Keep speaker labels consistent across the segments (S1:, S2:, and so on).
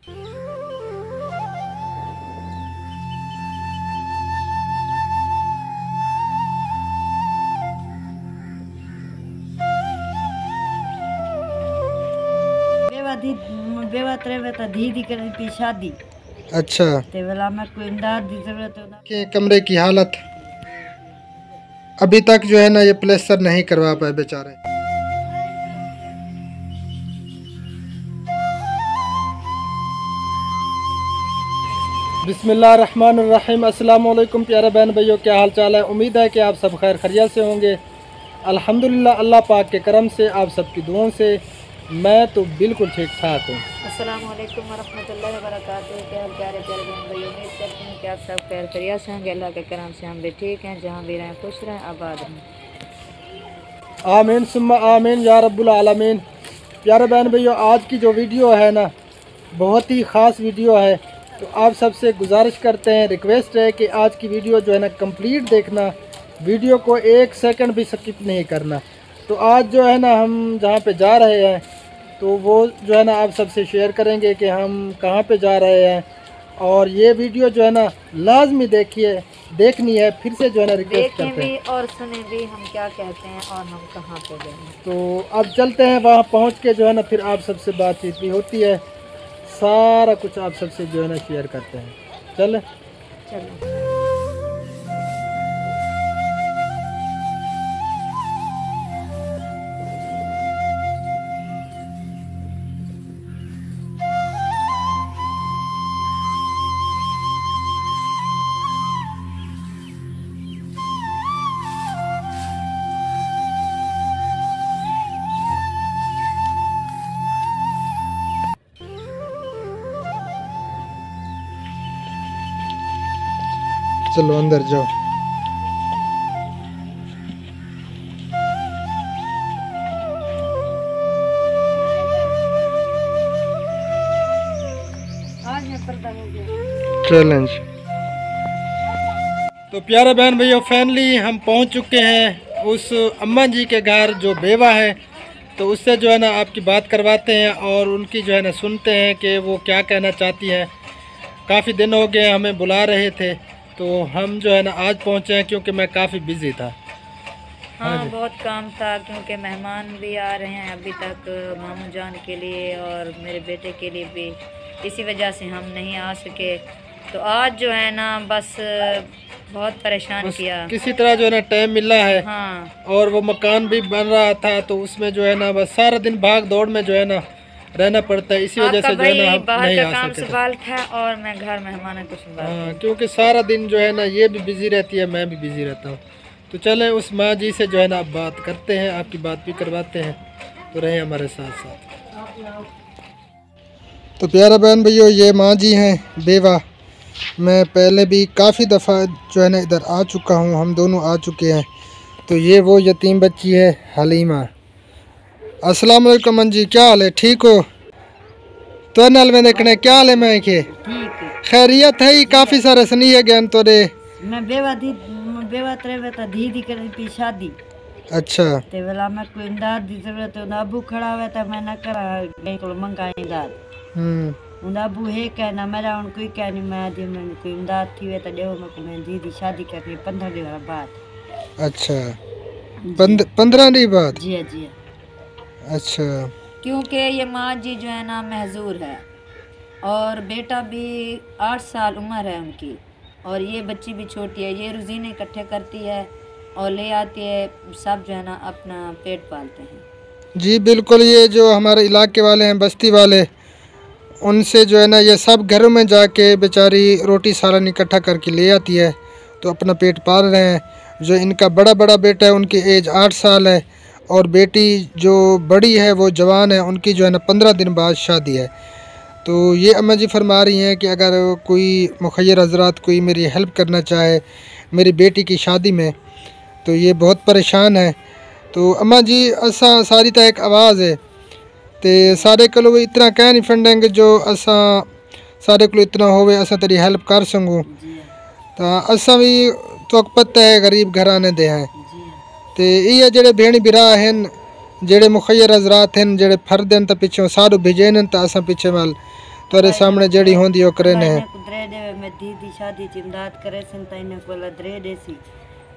S1: बेवा त्रेवे धी दी कर दी शादी।
S2: अच्छा,
S1: ते वेला में कोई इमदाद दी जरूरत है
S2: के कमरे की हालत अभी तक जो है ना ये प्लास्टर नहीं करवा पाए बेचारे। बिस्मिल्लाहिर्रहमानिर्रहीम। अस्सलाम वालेकुम प्यारे बहन भाइयों, क्या हाल चाल है। उम्मीद है कि आप सब खैर खैरियत से होंगे। अल्हम्दुलिल्लाह, अल्लाह पाक के करम से, आप सबकी दुआओं से मैं तो बिल्कुल ठीक ठाक हूँ।
S1: अस्सलाम वालेकुम वरहमतुल्लाहि वबरकातुहू। क्या प्यारे प्यारे बहन भाइयों, उम्मीद करती हूँ कि आप सब खैर खैरियत से होंगे। अल्लाह के करम से हम भी ठीक हैं। जहाँ भी रहें खुश रहें, आबाद रहें।
S2: आमीन सुम्मा आमीन या रब्बुल आलमीन। प्यारे बहन भाइयों, आज की जो वीडियो है ना, बहुत ही ख़ास वीडियो है। तो आप सबसे गुजारिश करते हैं, रिक्वेस्ट है कि आज की वीडियो जो है ना कंप्लीट देखना, वीडियो को एक सेकंड भी स्किप नहीं करना। तो आज जो है ना हम जहाँ पे जा रहे हैं तो वो जो है ना आप सबसे शेयर करेंगे कि हम कहाँ पे जा रहे हैं। और ये वीडियो जो है ना लाजमी देखनी है। फिर से जो है ना रिक्वेस्ट करते हैं
S1: और सुने भी हम क्या कहते हैं और हम कहाँ पे गए।
S2: तो अब चलते हैं, वहाँ पहुँच के जो है ना फिर आप सबसे बातचीत भी होती है, सारा कुछ आप सबसे जो है ना शेयर करते हैं। चलो। चलो अंदर जाओ। चैलेंज। तो प्यारे बहन भैया, फाइनली हम पहुंच चुके हैं उस अम्मा जी के घर जो बेवा है। तो उससे जो है ना आपकी बात करवाते हैं और उनकी जो है ना सुनते हैं कि वो क्या कहना चाहती हैं। काफ़ी दिन हो गए हमें बुला रहे थे, तो हम जो है ना आज पहुंचे हैं क्योंकि मैं काफ़ी बिज़ी था।
S1: हाँ, बहुत काम था क्योंकि मेहमान भी आ रहे हैं अभी तक मामू जान के लिए और मेरे बेटे के लिए भी। इसी वजह से हम नहीं आ सके। तो आज जो है ना बस बहुत परेशान किया।
S2: किसी तरह जो है ना टाइम मिला है।
S1: हाँ।
S2: और वो मकान भी बन रहा था, तो उसमें जो है ना बस सारा दिन भाग दौड़ में जो है ना रहना पड़ता है। इसी वजह से जो है ना हम नहीं आ सके
S1: सवाल था और मैं घर मेहमान को संभाल।
S2: हाँ, क्योंकि सारा दिन जो है ना ये भी बिजी रहती है, मैं भी बिजी रहता हूँ। तो चलें उस माँ जी से जो है ना आप बात करते हैं, आपकी बात भी करवाते हैं। तो रहे हमारे साथ साथ। तो प्यारा बहन भैया, ये माँ जी हैं बेवा। मैं पहले भी काफ़ी दफ़ा जो है ना इधर आ चुका हूँ, हम दोनों आ चुके हैं। तो ये वो यतीम बच्ची है हलीमा। अस्सलाम वालेकुम अम्मा जी, क्या हाल है, ठीक हो? तो नाल में देखने क्या हाल है मैं के खैरियत है ही काफ़ी सारे सनी है ज्ञान तोरे। मैं
S1: बेवा त्रेवे धी दी कर दी शादी।
S2: अच्छा,
S1: ते वेला में कोई इमदाद दी जरूरत है। अबू खड़ा हुआ था, मैं न करा बैंक को मंगा इमदाद। अबू है कहना मेरा उन कोई कह नहीं, मैं दी मैं कोई इमदाद थी वे तो देव में को मैं दी दी शादी करनी 15 दिन बाद।
S2: अच्छा, 15 दिन बाद?
S1: जी जी।
S2: अच्छा,
S1: क्योंकि ये माँ जी जो है ना महजूर है और बेटा भी 8 साल उम्र है उनकी, और ये बच्ची भी छोटी है। ये रोजीने इकट्ठे करती है और ले आती है, सब जो है ना अपना पेट पालते हैं।
S2: जी बिल्कुल। ये जो हमारे इलाके वाले हैं, बस्ती वाले, उनसे जो है ना ये सब घरों में जाके बेचारी रोटी सालन इकट्ठा करके ले आती है, तो अपना पेट पाल रहे हैं। जो इनका बड़ा बेटा है उनकी एज 8 साल है, और बेटी जो बड़ी है वो जवान है, उनकी जो है ना 15 दिन बाद शादी है। तो ये अम्मा जी फरमा रही हैं कि अगर कोई मुखय्यर हज़रात कोई मेरी हेल्प करना चाहे मेरी बेटी की शादी में, तो ये बहुत परेशान है। तो अम्मा जी असा सारी तो एक आवाज़ है, तो सारे को इतना कह नहीं फंडेंगे जो असा सारे को इतना होवे असा तेरी हेल्प कर सकूँ। तो असा भी तो पता है गरीब घराने दे हैं। तो ये जेड़े भेणी बिरा हैं, जेड़े मुखय्यर हज़रात हैं, जेड़े फर्द हैं, तो पिछों सारू भेजे न, तो असा पीछे वाल तेरे सामने जड़ी होंदी ओ करे ने
S1: कुदरे दे मैं दीदी शादी च इमदाद करे सन त इने कोला दरे देसी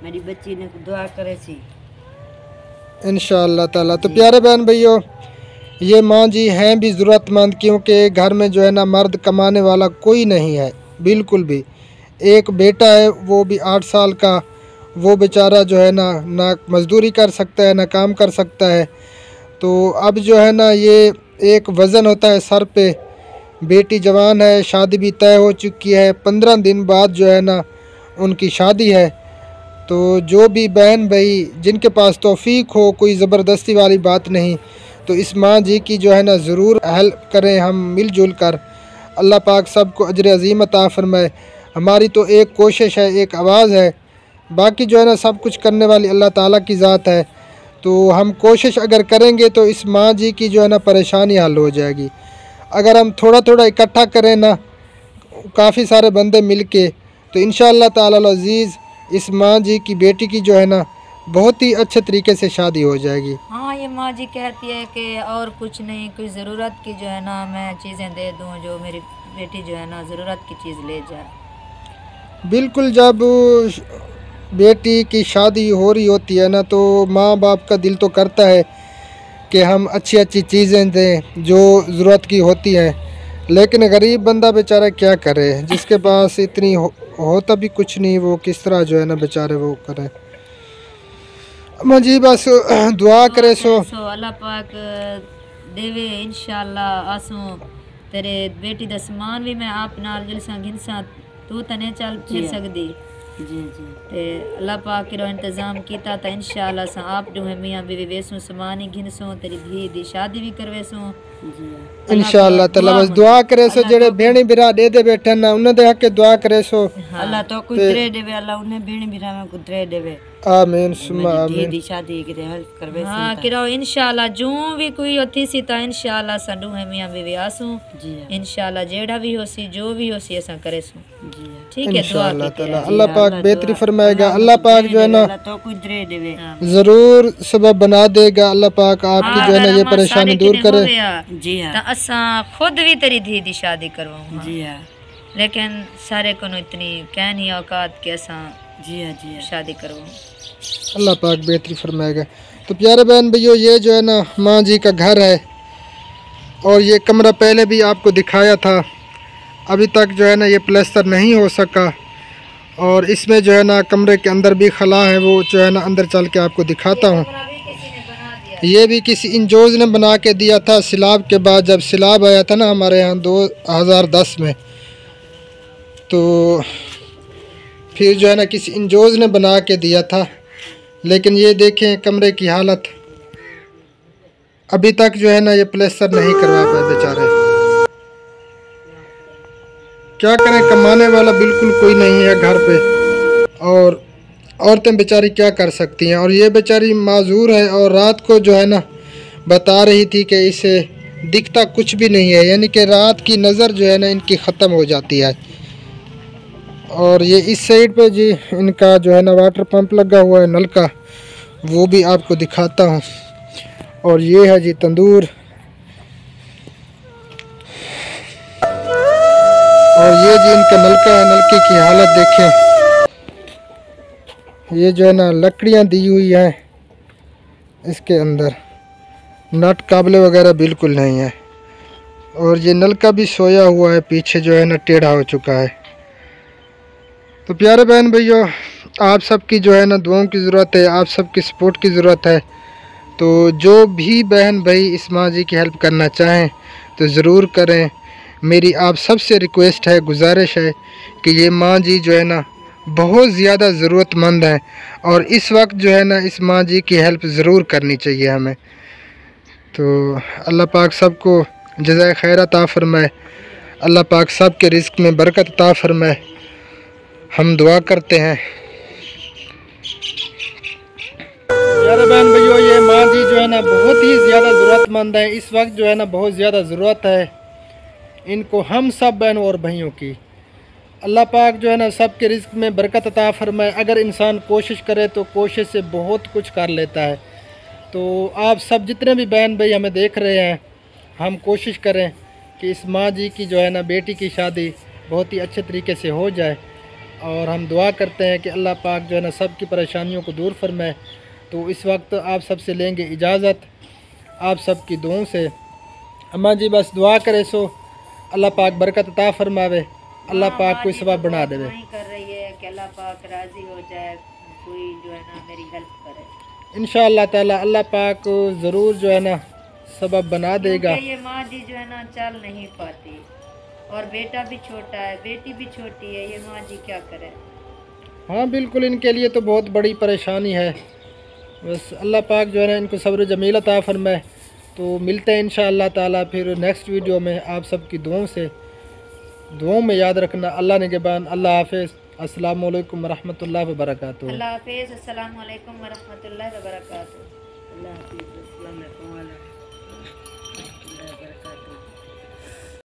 S1: मेरी बच्ची ने दुआ करे सी
S2: इंशाअल्लाह ताला। तो प्यारे बहन भाइयों, ये माँ जी हैं भी ज़रूरतमंद, क्योंकि घर में जो है ना मर्द कमाने वाला कोई नहीं है बिल्कुल भी। एक बेटा है वो भी 8 साल का, वो बेचारा जो है ना मज़दूरी कर सकता है ना काम कर सकता है। तो अब जो है ना ये एक वज़न होता है सर पे। बेटी जवान है, शादी भी तय हो चुकी है, 15 दिन बाद जो है ना उनकी शादी है। तो जो भी बहन भाई जिनके पास तौफीक हो, कोई ज़बरदस्ती वाली बात नहीं, तो इस माँ जी की जो है ना ज़रूर हेल्प करें हम मिलजुल कर। अल्लाह पाक सबको अजर अज़ीम अता फरमाए। हमारी तो एक कोशिश है, एक आवाज़ है, बाकी जो है ना सब कुछ करने वाली अल्लाह ताला की ज़ात है। तो हम कोशिश अगर करेंगे तो इस माँ जी की जो है ना परेशानी हल हो जाएगी। अगर हम थोड़ा थोड़ा इकट्ठा करें ना, काफ़ी सारे बंदे मिल के, तो इंशाअल्लाह ताला अज़ीज़ इस माँ जी की बेटी की जो है ना बहुत ही अच्छे तरीके से शादी हो जाएगी।
S1: हाँ, ये माँ जी कहती है कि और कुछ नहीं, कोई ज़रूरत की जो है ना मैं चीज़ें दे दूँ, जो मेरी बेटी जो है ना ज़रूरत की चीज़ ले जाए।
S2: बिल्कुल, जब बेटी की शादी हो रही होती है ना तो माँ बाप का दिल तो करता है कि हम अच्छी अच्छी चीज़ें दें जो ज़रूरत की होती हैं, लेकिन गरीब बंदा बेचारा क्या करे, जिसके पास इतनी होता भी कुछ नहीं, वो किस तरह जो है ना बेचारे वो करे। अम्मा जी बस दुआ करे सो
S1: अल्लाह पाक देवे इंशाअल्लाह। आसों तेरे बेटी दा समान भी मैं आप नाल जलसा घिनसा, तू तने चल फिर सकदी जी ते अल्लाह पाक रो इंतजाम कीता ता इंशाअल्लाह सा आप जो है मियां बीवी वेसो समान ही घिनसो, तेरी धी दी शादी भी करवेसो जी
S2: इंशाअल्लाह ताला। बस दुआ करे सो, जेड़े भेणी बिरा दे दे बैठे ना उन्हें दे हक दुआ करे सो।
S1: अल्लाह तो कुछ दे देवे, अल्लाह उन्हें भेणी बिरा में कुछ दे देवे।
S2: आमीन सुम्मा आमीन।
S1: दी शादी के हेल्प करवे हां किरो इंशाअल्लाह। जो भी कोई होती सी ता इंशाअल्लाह संडू है मियां बीवी आसू जी इंशाअल्लाह। जेड़ा भी होसी जो भी होसी ऐसा करे सो जी ठीक है। दुआ
S2: ताला अल्लाह पाक बेहतरी फरमाएगा। अल्लाह पाक जो है ना
S1: तो कुछ दे देवे,
S2: जरूर सबब बना देगा। अल्लाह पाक आपकी जो है ना ये परेशानी दूर करे
S1: जी हां। ता असा खुद भी तेरी धी दी शादी करवाऊं जी हां, लेकिन सारे को इतनी कह नहीं औकात के असा जी हां शादी करवाऊं।
S2: अल्लाह पाक बेहतरी फरमाएगा। तो प्यारे बहन भैया, ये जो है ना माँ जी का घर है और ये कमरा पहले भी आपको दिखाया था, अभी तक जो है ना ये प्लास्टर नहीं हो सका। और इसमें जो है ना कमरे के अंदर भी खला है, वो जो है ना अंदर चल के आपको दिखाता हूँ। ये भी किसी इंजोज ने बना के दिया था सिलाब के बाद, जब सिलाब आया था ना हमारे यहाँ 2010 में, तो फिर जो है ना किसी इंजोज ने बना के दिया था। लेकिन ये देखें कमरे की हालत, अभी तक जो है ना ये प्लास्टर नहीं करवा पाए बेचारे। क्या करें, कमाने वाला बिल्कुल कोई नहीं है घर पे, और औरतें बेचारी क्या कर सकती हैं। और ये बेचारी माजूर है और रात को जो है ना बता रही थी कि इसे दिखता कुछ भी नहीं है, यानी कि रात की नज़र जो है ना इनकी ख़त्म हो जाती है। और ये इस साइड पे जी इनका जो है ना वाटर पंप लगा हुआ है, नल का, वो भी आपको दिखाता हूँ। और ये है जी तंदूर, और ये जी इनका नलका है। नलके की हालत देखें, ये जो है ना लकड़ियाँ दी हुई हैं, इसके अंदर नट काबले वगैरह बिल्कुल नहीं है। और ये नलका भी सोया हुआ है, पीछे जो है ना टेढ़ा हो चुका है। तो प्यारे बहन भैया, आप सबकी जो है ना दुआओं की ज़रूरत है, आप सबकी सपोर्ट की ज़रूरत है। तो जो भी बहन भाई इस माँ जी की हेल्प करना चाहें तो ज़रूर करें। मेरी आप सबसे रिक्वेस्ट है, गुजारिश है कि ये माँ जी जो है ना बहुत ज़्यादा ज़रूरतमंद है, और इस वक्त जो है ना इस माँ जी की हेल्प ज़रूर करनी चाहिए हमें। तो अल्लाह पाक सबको जज़ाए खैर अता फरमाए, अल्लाह पाक सब के रिज़्क़ में बरकत अता फरमाए। हम दुआ करते हैं। प्यारे बहन भैया, ये माँ जी जो है ना बहुत ही ज़्यादा ज़रूरतमंद है, इस वक्त जो है ना बहुत ज़्यादा ज़रूरत है इनको हम सब बहनों और भाइयों की। अल्लाह पाक जो है ना सब के रिज़्क़ में बरकत अता फरमाए। अगर इंसान कोशिश करे तो कोशिश से बहुत कुछ कर लेता है। तो आप सब जितने भी बहन भाई हमें देख रहे हैं, हम कोशिश करें कि इस माँ जी की जो है ना बेटी की शादी बहुत ही अच्छे तरीके से हो जाए, और हम दुआ करते हैं कि अल्लाह पाक जो है ना सब की परेशानियों को दूर फरमाए। तो इस वक्त आप सबसे लेंगे इजाज़त, आप सब की दुआओं से। अम्मा जी बस दुआ करे सो अल्लाह पाक बरकत अता फरमावे, अल्लाह पाक कोई सबब बना देवे।
S1: कर रही है कि अल्लाह पाक राज़ी हो जाए, कोई जो है ना मेरी हेल्प करे।
S2: इंशाअल्लाह ताला अल्लाह पाक ज़रूर जो है ना सबब बना देगा।
S1: ये माँ जी जो है ना चल नहीं पाती, और बेटा भी छोटा है, बेटी भी छोटी है, ये माँ जी क्या करे।
S2: हाँ बिल्कुल, इनके लिए तो बहुत बड़ी परेशानी है। बस अल्लाह पाक जो है ना इनको सब्र जमील अता फरमाए। तो मिलते हैं इंशाअल्लाह ताला फिर नेक्स्ट वीडियो में। आप सबकी दुआओं में याद रखना। अल्लाह निगहबान। अल्लाह हाफ़िज़। अस्सलामु अलैकुम वरहमतुल्लाहि वबरकातुहू।
S1: अल्लाह हाफ़िज़। अस्सलामु अलैकुम वरहमतुल्लाहि वबरकातुहू। अल्लाह हाफ़िज़। अस्सलाम वालेकुम।